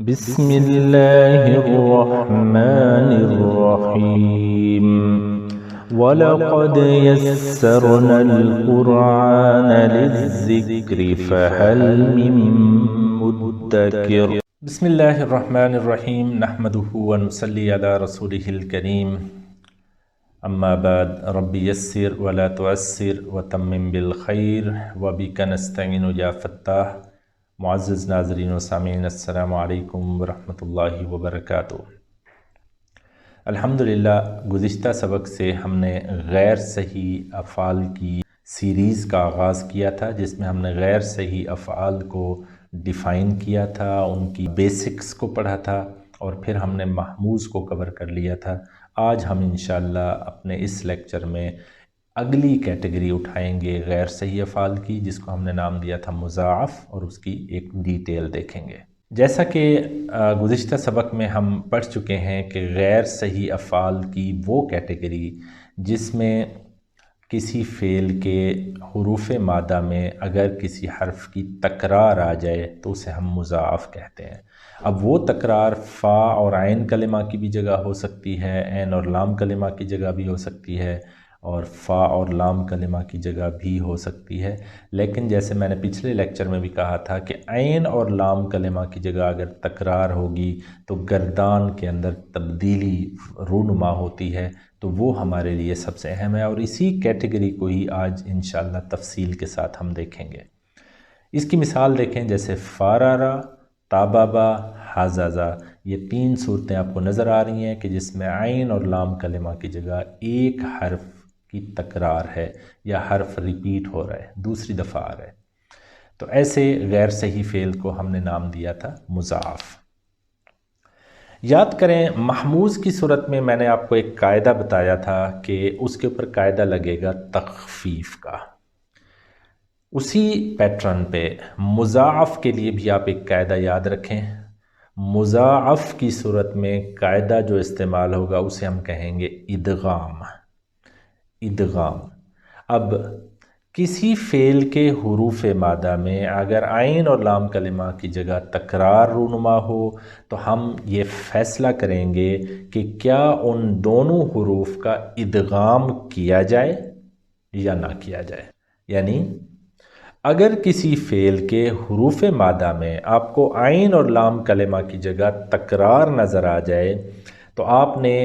بسم الله الرحمن الرحيم ولقد يسرنا القرآن للذكر فهل من مدكر بسم اللہ الرحمن الرحیم نحمده ونصلی علی رسولہ الکریم اما بعد رب یسر ولا تعسر وتمم بالخیر وبک نستعین یا فتاح۔ معزز ناظرین و سامعین السلام علیکم ورحمۃ اللہ وبرکاتہ۔ الحمدللہ گزشتہ سبق سے ہم نے غیر صحیح افعال کی سیریز کا آغاز کیا تھا، جس میں ہم نے غیر صحیح افعال کو ڈیفائن کیا تھا، ان کی بیسکس کو پڑھا تھا، اور پھر ہم نے محموز کو کور کر لیا تھا۔ آج ہم انشاءاللہ اپنے اس لیکچر میں اگلی کیٹیگری اٹھائیں گے غیر صحیح افعال کی، جس کو ہم نے نام دیا تھا مضاعف، اور اس کی ایک ڈیٹیل دیکھیں گے۔ جیسا کہ گزشتہ سبق میں ہم پڑھ چکے ہیں کہ غیر صحیح افعال کی وہ کیٹیگری جس میں کسی فعل کے حروف مادہ میں اگر کسی حرف کی تکرار آ جائے تو اسے ہم مضاعف کہتے ہیں۔ اب وہ تکرار فا اور عین کلمہ کی بھی جگہ ہو سکتی ہے، عین اور لام کلمہ کی جگہ بھی ہو سکتی ہے، اور فا اور لام کلمہ کی جگہ بھی ہو سکتی ہے۔ لیکن جیسے میں نے پچھلے لیکچر میں بھی کہا تھا کہ عین اور لام کلمہ کی جگہ اگر تکرار ہوگی تو گردان کے اندر تبدیلی رونما ہوتی ہے، تو وہ ہمارے لیے سب سے اہم ہے، اور اسی کیٹیگری کو ہی آج انشاءاللہ تفصیل کے ساتھ ہم دیکھیں گے۔ اس کی مثال دیکھیں، جیسے فارارا، تابابا، حازازا، یہ تین صورتیں آپ کو نظر آ رہی ہیں کہ جس میں عین اور لام کلمہ کی جگہ ایک حرف کی تکرار ہے یا حرف ریپیٹ ہو رہا ہے، دوسری دفعہ آ رہا ہے، تو ایسے غیر صحیح فعل کو ہم نے نام دیا تھا مضاعف۔ یاد کریں، محموز کی صورت میں نے آپ کو ایک قاعدہ بتایا تھا کہ اس کے اوپر قاعدہ لگے گا تخفیف کا۔ اسی پیٹرن پہ مضاعف کے لیے بھی آپ ایک قاعدہ یاد رکھیں۔ مضاعف کی صورت میں قاعدہ جو استعمال ہوگا اسے ہم کہیں گے ادغام۔ ادغام۔ اب کسی فعل کے حروف مادہ میں اگر عین اور لام کلمہ کی جگہ تکرار رونما ہو تو ہم یہ فیصلہ کریں گے کہ کیا ان دونوں حروف کا ادغام کیا جائے یا نہ کیا جائے۔ یعنی اگر کسی فعل کے حروف مادہ میں آپ کو عین اور لام کلمہ کی جگہ تکرار نظر آ جائے تو آپ نے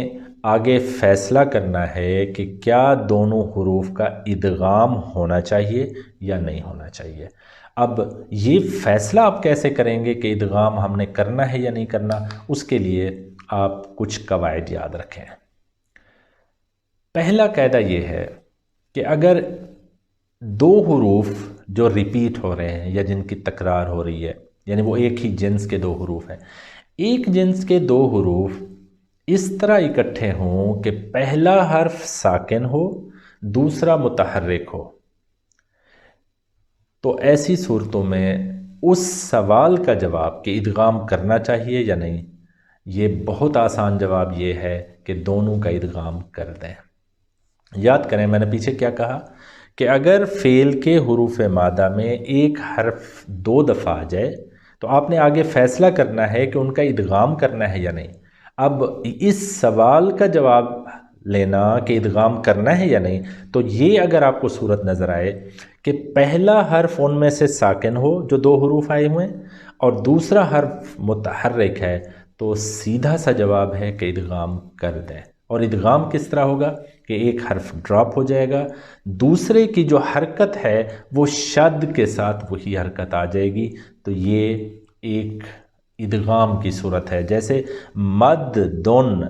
آگے فیصلہ کرنا ہے کہ کیا دونوں حروف کا ادغام ہونا چاہیے یا نہیں ہونا چاہیے۔ اب یہ فیصلہ آپ کیسے کریں گے کہ ادغام ہم نے کرنا ہے یا نہیں کرنا، اس کے لیے آپ کچھ قواعد یاد رکھیں۔ پہلا قاعدہ یہ ہے کہ اگر دو حروف جو ریپیٹ ہو رہے ہیں یا جن کی تکرار ہو رہی ہے، یعنی وہ ایک ہی جنس کے دو حروف ہیں، ایک جنس کے دو حروف اس طرح اکٹھے ہوں کہ پہلا حرف ساکن ہو، دوسرا متحرک ہو، تو ایسی صورتوں میں اس سوال کا جواب کہ ادغام کرنا چاہیے یا نہیں، یہ بہت آسان جواب یہ ہے کہ دونوں کا ادغام کر دیں۔ یاد کریں میں نے پیچھے کیا کہا کہ اگر فعل کے حروف مادہ میں ایک حرف دو دفعہ آ جائے تو آپ نے آگے فیصلہ کرنا ہے کہ ان کا ادغام کرنا ہے یا نہیں۔ اب اس سوال کا جواب لینا کہ ادغام کرنا ہے یا نہیں، تو یہ اگر آپ کو صورت نظر آئے کہ پہلا حرف ان میں سے ساکن ہو جو دو حروف آئے ہوئے ہیں اور دوسرا حرف متحرک ہے، تو سیدھا سا جواب ہے کہ ادغام کر دیں۔ اور ادغام کس طرح ہوگا کہ ایک حرف ڈراپ ہو جائے گا، دوسرے کی جو حرکت ہے وہ شد کے ساتھ وہی حرکت آ جائے گی، تو یہ ایک ادغام کی صورت ہے۔ جیسے مد دن،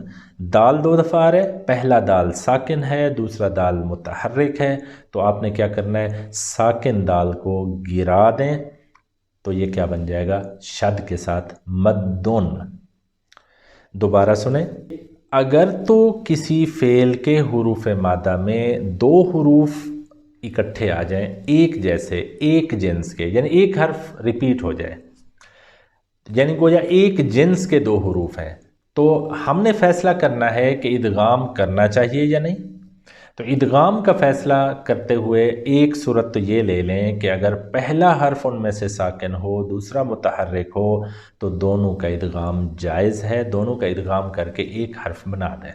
دال دو دفعہ آ رہا ہے، پہلا دال ساکن ہے، دوسرا دال متحرک ہے، تو آپ نے کیا کرنا ہے، ساکن دال کو گرا دیں، تو یہ کیا بن جائے گا، شد کے ساتھ مدن۔ دوبارہ سنیں، اگر تو کسی فعل کے حروف مادہ میں دو حروف اکٹھے آ جائیں ایک جیسے، ایک جنس کے، یعنی ایک حرف ریپیٹ ہو جائے، یعنی گویا ایک جنس کے دو حروف ہیں، تو ہم نے فیصلہ کرنا ہے کہ ادغام کرنا چاہیے یا نہیں۔ تو ادغام کا فیصلہ کرتے ہوئے ایک صورت تو یہ لے لیں کہ اگر پہلا حرف ان میں سے ساکن ہو دوسرا متحرک ہو تو دونوں کا ادغام جائز ہے، دونوں کا ادغام کر کے ایک حرف بنا دیں۔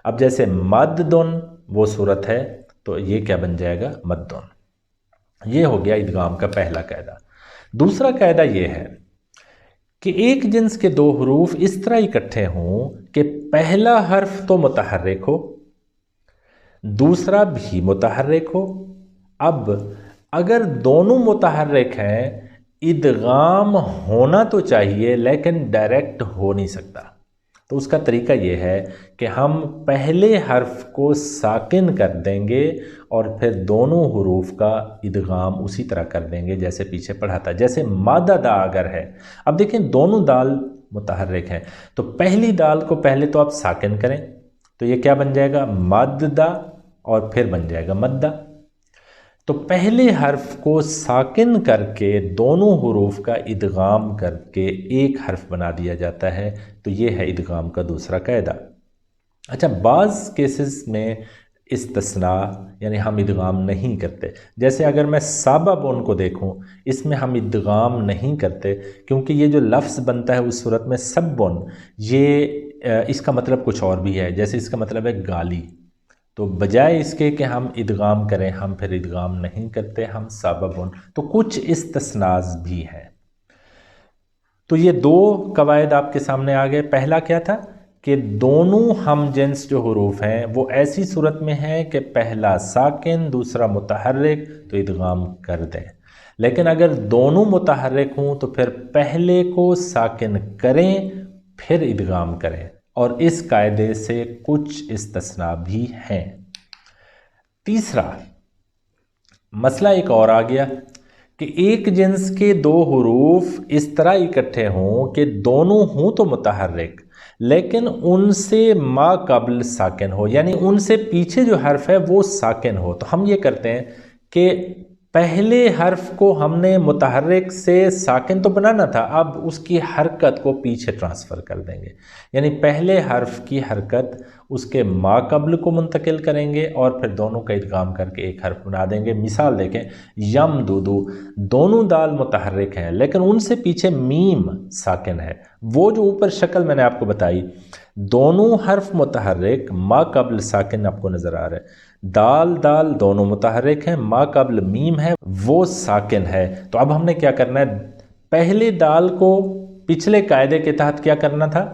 اب جیسے مدن وہ صورت ہے تو یہ کیا بن جائے گا؟ مدن۔ یہ ہو گیا ادغام کا پہلا قاعدہ۔ دوسرا قاعدہ یہ ہے کہ ایک جنس کے دو حروف اس طرح اکٹھے ہوں کہ پہلا حرف تو متحرک ہو دوسرا بھی متحرک ہو۔ اب اگر دونوں متحرک ہیں ادغام ہونا تو چاہیے لیکن ڈائریکٹ ہو نہیں سکتا، تو اس کا طریقہ یہ ہے کہ ہم پہلے حرف کو ساکن کر دیں گے اور پھر دونوں حروف کا ادغام اسی طرح کر دیں گے جیسے پیچھے پڑھا تھا۔ جیسے مادہ اگر ہے، اب دیکھیں دونوں دال متحرک ہیں تو پہلی دال کو پہلے تو آپ ساکن کریں تو یہ کیا بن جائے گا؟ مادہ، اور پھر بن جائے گا مدہ۔ تو پہلے حرف کو ساکن کر کے دونوں حروف کا ادغام کر کے ایک حرف بنا دیا جاتا ہے، تو یہ ہے ادغام کا دوسرا قاعدہ۔ اچھا، بعض کیسز میں استثناء یعنی ہم ادغام نہیں کرتے، جیسے اگر میں سابابون کو دیکھوں اس میں ہم ادغام نہیں کرتے کیونکہ یہ جو لفظ بنتا ہے اس صورت میں سبون، یہ اس کا مطلب کچھ اور بھی ہے، جیسے اس کا مطلب ہے گالی، تو بجائے اس کے کہ ہم ادغام کریں ہم پھر ادغام نہیں کرتے، ہم سابابون۔ تو کچھ استثناء بھی ہیں۔ تو یہ دو قواعد آپ کے سامنے آ گئے۔ پہلا کیا تھا کہ دونوں ہم جنس جو حروف ہیں وہ ایسی صورت میں ہیں کہ پہلا ساکن دوسرا متحرک تو ادغام کر دیں، لیکن اگر دونوں متحرک ہوں تو پھر پہلے کو ساکن کریں پھر ادغام کریں، اور اس قاعدے سے کچھ استثناء بھی ہیں۔ تیسرا مسئلہ ایک اور آ گیا کہ ایک جنس کے دو حروف اس طرح اکٹھے ہوں کہ دونوں ہوں تو متحرک لیکن ان سے ما قبل ساکن ہو، یعنی ان سے پیچھے جو حرف ہے وہ ساکن ہو۔ تو ہم یہ کرتے ہیں کہ پہلے حرف کو ہم نے متحرک سے ساکن تو بنانا تھا، اب اس کی حرکت کو پیچھے ٹرانسفر کر دیں گے، یعنی پہلے حرف کی حرکت اس کے ما قبل کو منتقل کریں گے اور پھر دونوں کا ادغام کر کے ایک حرف بنا دیں گے۔ مثال دیکھیں، یم دودو، دونوں دال متحرک ہیں لیکن ان سے پیچھے میم ساکن ہے۔ وہ جو اوپر شکل میں نے آپ کو بتائی، دونوں حرف متحرک ما قبل ساکن آپ کو نظر آ رہا ہے، دال دونوں متحرک ہیں، ما قبل میم ہے وہ ساکن ہے۔ تو اب ہم نے کیا کرنا ہے، پہلے دال کو پچھلے قاعدے کے تحت کیا کرنا تھا؟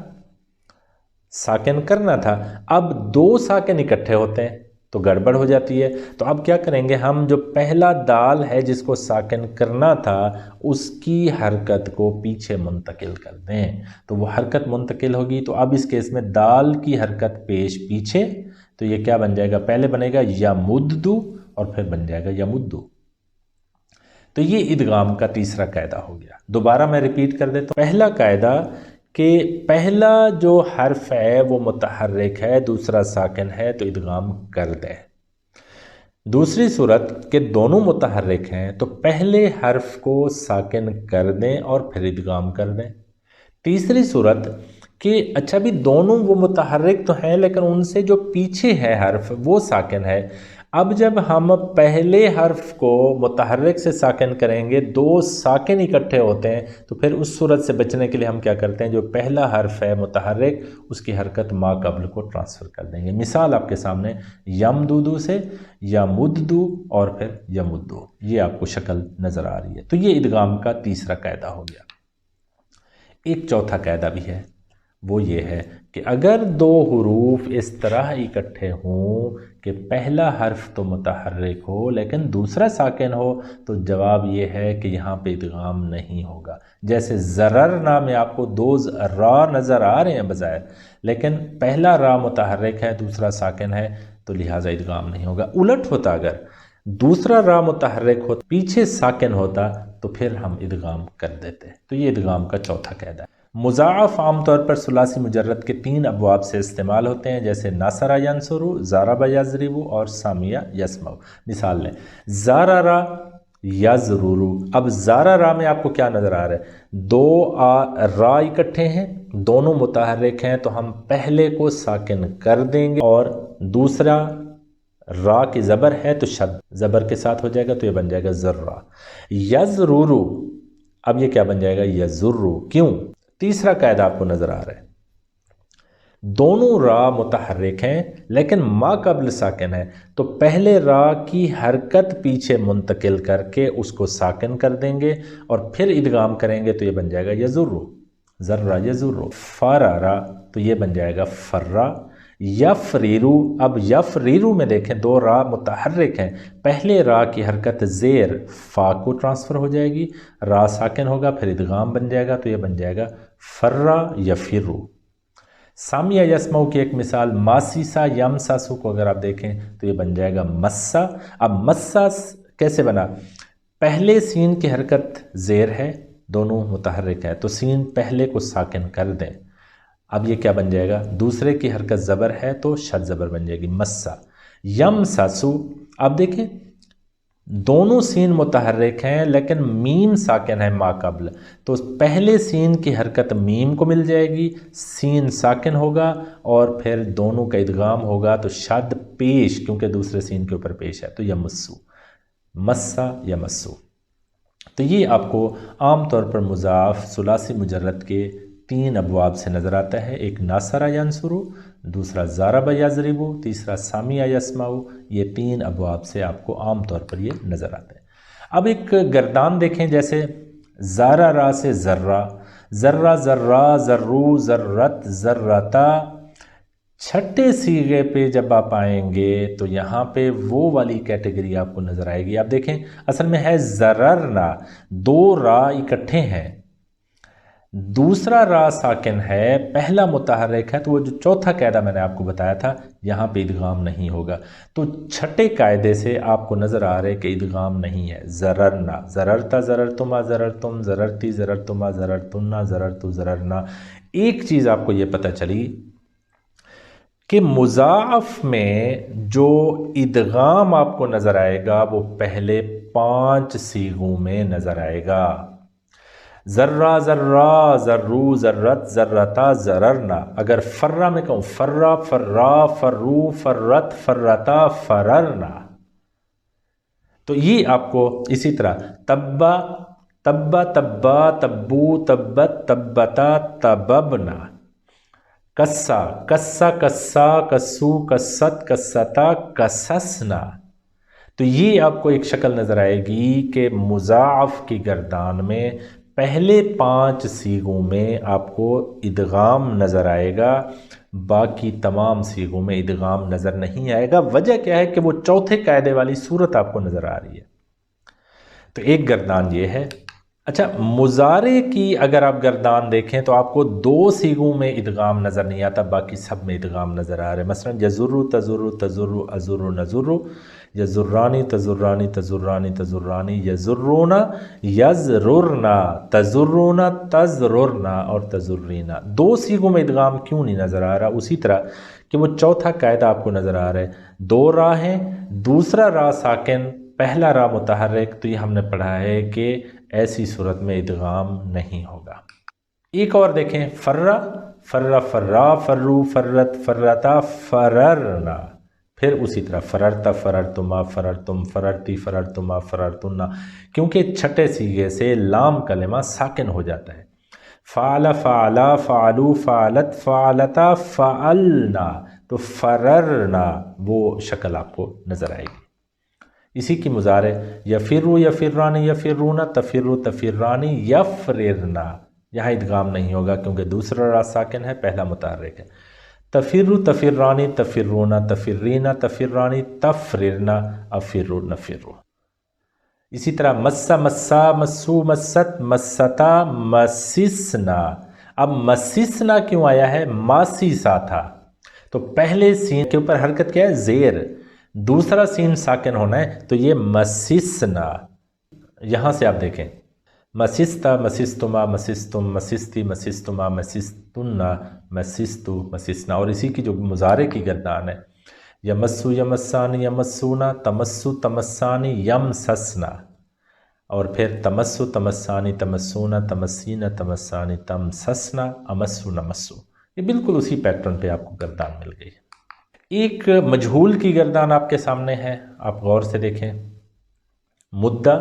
ساکن کرنا تھا۔ اب دو ساکن اکٹھے ہوتے ہیں تو گڑبڑ ہو جاتی ہے، تو اب کیا کریں گے، ہم جو پہلا دال ہے جس کو ساکن کرنا تھا اس کی حرکت کو پیچھے منتقل کر دیں، تو وہ حرکت منتقل ہوگی۔ تو اب اس کیس میں دال کی حرکت پیش پیچھے، تو یہ کیا بن جائے گا، پہلے بنے گا یمدو اور پھر بن جائے گا یمدو۔ تو یہ ادغام کا تیسرا قاعدہ ہو گیا۔ دوبارہ میں ریپیٹ کر دیتا ہوں۔ پہلا قاعدہ کہ پہلا جو حرف ہے وہ متحرک ہے دوسرا ساکن ہے تو ادغام کر دیں۔ دوسری صورت کہ دونوں متحرک ہیں تو پہلے حرف کو ساکن کر دیں اور پھر ادغام کر دیں۔ تیسری صورت کہ اچھا بھی دونوں وہ متحرک تو ہیں لیکن ان سے جو پیچھے ہے حرف وہ ساکن ہے۔ اب جب ہم پہلے حرف کو متحرک سے ساکن کریں گے، دو ساکن اکٹھے ہوتے ہیں، تو پھر اس صورت سے بچنے کے لیے ہم کیا کرتے ہیں، جو پہلا حرف ہے متحرک اس کی حرکت ما قبل کو ٹرانسفر کر دیں گے۔ مثال آپ کے سامنے، یم دودو سے یمدو اور پھر یمدو، یہ آپ کو شکل نظر آ رہی ہے۔ تو یہ ادغام کا تیسرا قاعدہ ہو گیا۔ ایک چوتھا قاعدہ بھی ہے، وہ یہ ہے کہ اگر دو حروف اس طرح اکٹھے ہوں کہ پہلا حرف تو متحرک ہو لیکن دوسرا ساکن ہو، تو جواب یہ ہے کہ یہاں پہ ادغام نہیں ہوگا۔ جیسے زررنا میں آپ کو دو را نظر آ رہے ہیں بظاہر، لیکن پہلا را متحرک ہے دوسرا ساکن ہے تو لہٰذا ادغام نہیں ہوگا۔ الٹ ہوتا، اگر دوسرا را متحرک ہو پیچھے ساکن ہوتا تو پھر ہم ادغام کر دیتے۔ تو یہ ادغام کا چوتھا قاعدہ ہے۔ مضاعف عام طور پر ثلاثی مجرد کے 3 ابواب سے استعمال ہوتے ہیں، جیسے ناصرہ ینصرو، ضرب یضرب اور سامع یسمع۔ مثال لیں، زاررا یضررو۔ اب زاررا میں آپ کو کیا نظر آ رہا ہے، دو را اکٹھے ہیں، دونوں متحرک ہیں، تو ہم پہلے کو ساکن کر دیں گے اور دوسرا را کی زبر ہے تو شد زبر کے ساتھ ہو جائے گا تو یہ بن جائے گا ذرہ. یزرورو، اب یہ کیا بن جائے گا؟ یزرو. کیوں؟ تیسرا قاعدہ آپ کو نظر آ رہا ہے، دونوں را متحرک ہیں لیکن ما قبل ساکن ہے، تو پہلے را کی حرکت پیچھے منتقل کر کے اس کو ساکن کر دیں گے اور پھر ادغام کریں گے تو یہ بن جائے گا یزرو. ذرہ یزرو. فرارا تو یہ بن جائے گا فرا. یفریرو، اب یفریرو میں دیکھیں دو را متحرک ہیں، پہلے را کی حرکت زیر فا کو ٹرانسفر ہو جائے گی، را ساکن ہوگا پھر ادغام بن جائے گا تو یہ بن جائے گا فرا یفرو. سامیہ یسمعو کی ایک مثال ماسیسا یمساسو کو اگر آپ دیکھیں تو یہ بن جائے گا مسا. اب مسا کیسے بنا؟ پہلے سین کی حرکت زیر ہے، دونوں متحرک ہے تو سین پہلے کو ساکن کر دیں. اب یہ کیا بن جائے گا؟ دوسرے کی حرکت زبر ہے تو شد زبر بن جائے گی مسا. یمساسو، اب دیکھیں دونوں سین متحرک ہیں لیکن میم ساکن ہے ما قبل، تو پہلے سین کی حرکت میم کو مل جائے گی، سین ساکن ہوگا اور پھر دونوں کا ادغام ہوگا تو شد پیش، کیونکہ دوسرے سین کے اوپر پیش ہے تو یمسو. مسا یمسو. تو یہ آپ کو عام طور پر مضاف ثلاثی مجرد کے 3 ابواب سے نظر آتا ہے، ایک ناصرہ ینصرو، دوسرا ضرب یضربو، تیسرا سامیہ یسمعو. یہ 3 ابواب سے آپ کو عام طور پر یہ نظر آتا ہے. اب ایک گردان دیکھیں، جیسے زارا را سے ذرہ، ذرہ ذرہ ذرو ذرت ذرتا. چھٹے صیغے پہ جب آپ آئیں گے تو یہاں پہ وہ والی کیٹیگری آپ کو نظر آئے گی. آپ دیکھیں اصل میں ہے ضررنا، 2 را اکٹھے ہیں، دوسرا را ساکن ہے، پہلا متحرک ہے، تو وہ جو چوتھا قاعدہ میں نے آپ کو بتایا تھا یہاں پہ ادغام نہیں ہوگا. تو چھٹے قاعدے سے آپ کو نظر آ رہے کہ ادغام نہیں ہے. ضررنا، ضررتا ضررتما ضررتم، ضررتی ضررتما ضررتنا ضررتو ضررنا. ایک چیز آپ کو یہ پتہ چلی کہ مضاعف میں جو ادغام آپ کو نظر آئے گا وہ پہلے 5 صیغوں میں نظر آئے گا. ذرہ ذرہ ذرو ذرت ذرتا ذررنا. اگر فرہ میں کہوں فرہ فرا فرو فرت فرتا فررنا، تو یہ آپ کو اسی طرح تبا تبا تبا تبو تبت تبتا تببنا. کسا کسا کسا کسو کست کستا کسسنا. تو یہ آپ کو ایک شکل نظر آئے گی کہ مضاعف کی گردان میں پہلے 5 صیغوں میں آپ کو ادغام نظر آئے گا، باقی تمام صیغوں میں ادغام نظر نہیں آئے گا. وجہ کیا ہے کہ وہ چوتھے قاعدے والی صورت آپ کو نظر آ رہی ہے. تو ایک گردان یہ ہے. اچھا، مضارع کی اگر آپ گردان دیکھیں تو آپ کو 2 صیغوں میں ادغام نظر نہیں آتا، باقی سب میں ادغام نظر آ رہے ہیں. مثلا یزرو تزرو تزرو ازرو نزرو، یزرانی تزرانی تزرانی تزرانی یزرونا یزررنا تزرونا تزررنا اور تزرینا. 2 صیغوں میں ادغام کیوں نہیں نظر آ رہا؟ اسی طرح کہ وہ چوتھا قاعدہ آپ کو نظر آ رہا ہے. 2 را ہیں، دوسرا را ساکن، پہلا را متحرک، تو یہ ہم نے پڑھا ہے کہ ایسی صورت میں ادغام نہیں ہوگا. ایک اور دیکھیں، فرہ فرہ فرا فرو فرت فرتا فررنا. پھر اسی طرح فررتا فررتما فررتم فررتی فررتما فررتنا، کیونکہ چھٹے صیغے سے لام کلمہ ساکن ہو جاتا ہے. فعل فعلا فعلو فعلت فعلتا فعلنا، تو فررنا وہ شکل آپ کو نظر آئے گی. اسی کی مضارع یفرو یفرانی یفرونا تفرو تفرانی یفررنا. یہاں ادغام نہیں ہوگا کیونکہ دوسرا را ساکن ہے، پہلا متحرک ہے. تفرو تفرانی تفرونا تفرینا تفرانی تفررنا افرو نفرو. اسی طرح مسا مسا مسو مست مستا مسسنا. اب مسسنا کیوں آیا ہے؟ ماسی سا تھا، تو پہلے سین کے اوپر حرکت کیا ہے؟ زیر، دوسرا سین ساکن ہونا ہے تو یہ مسسنا. یہاں سے آپ دیکھیں مسستا مسستما مسستم مسستی مسستما مسستنا مسستو مسسنا. اور اسی کی جو مضارع کی گردان ہے یمسو یمسانی یمسونا تمسو تمسانی یمسسنا، اور پھر تمسو تمسانی تمسونا تمسینا تمسانی تمسسنا امسو نمسو. یہ بالکل اسی پیٹرن پہ آپ کو گردان مل گئی. ایک مجہول کی گردان آپ کے سامنے ہے، آپ غور سے دیکھیں، مدہ،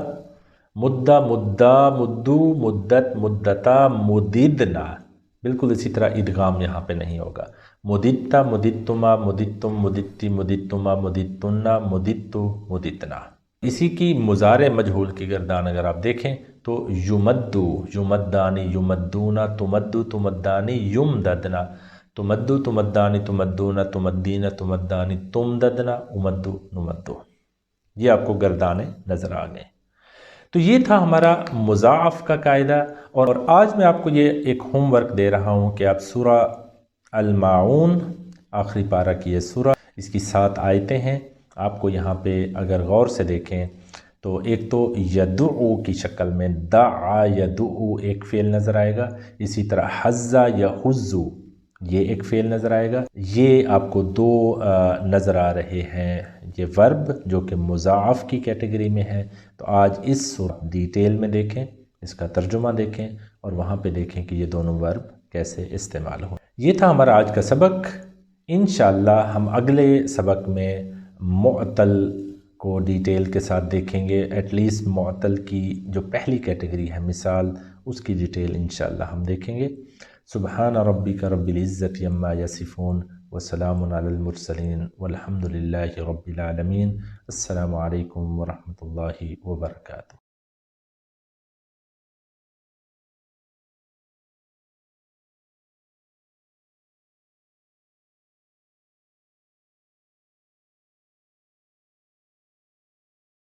مدہ، مدہ، مدو، مدت، مدتا، مددنا، بالکل اسی طرح ادغام یہاں پہ نہیں ہوگا، مدتا، مدتما، مدتم، مدتی، مدتما، مدتنا، مدتو، مدتنا۔ اسی کی مضارع مجہول کی گردان اگر آپ دیکھیں تو یمدو، یمدانی، یمدونا، تمدو، تمدانی، یمددنا، تمدو، تمدانی، تمدونا، تمدین، تمدانی، تمددنا، امدو، نمدو۔ یہ آپ کو گردانیں نظر آ گئیں۔ تو یہ تھا ہمارا مضاعف کا قاعدہ، اور آج میں آپ کو یہ ایک ہوم ورک دے رہا ہوں کہ آپ سورہ الماعون، آخری پارہ کی یہ سورہ، اس کی 7 آیتیں ہیں، آپ کو یہاں پہ اگر غور سے دیکھیں تو ایک تو یدعو کی شکل میں دعا یدعو ایک فعل نظر آئے گا، اسی طرح حزا یحزو یہ ایک فعل نظر آئے گا، یہ آپ کو 2 نظر آ رہے ہیں، یہ ورب جو کہ مضاعف کی کیٹیگری میں ہے۔ تو آج اس سورہ ڈیٹیل میں دیکھیں، اس کا ترجمہ دیکھیں، اور وہاں پہ دیکھیں کہ یہ دونوں ورب کیسے استعمال ہوں۔ یہ تھا ہمارا آج کا سبق۔ انشاءاللہ ہم اگلے سبق میں معطل کو ڈیٹیل کے ساتھ دیکھیں گے، ایٹ لیسٹ معطل کی جو پہلی کیٹیگری ہے مثال، اس کی ڈیٹیل انشاءاللہ ہم دیکھیں گے۔ سبحان ربک رب العزت عما یصفون وسلام علی المرسلین والحمد للہ رب العالمین۔ السلام علیکم ورحمۃ اللہ وبرکاتہ۔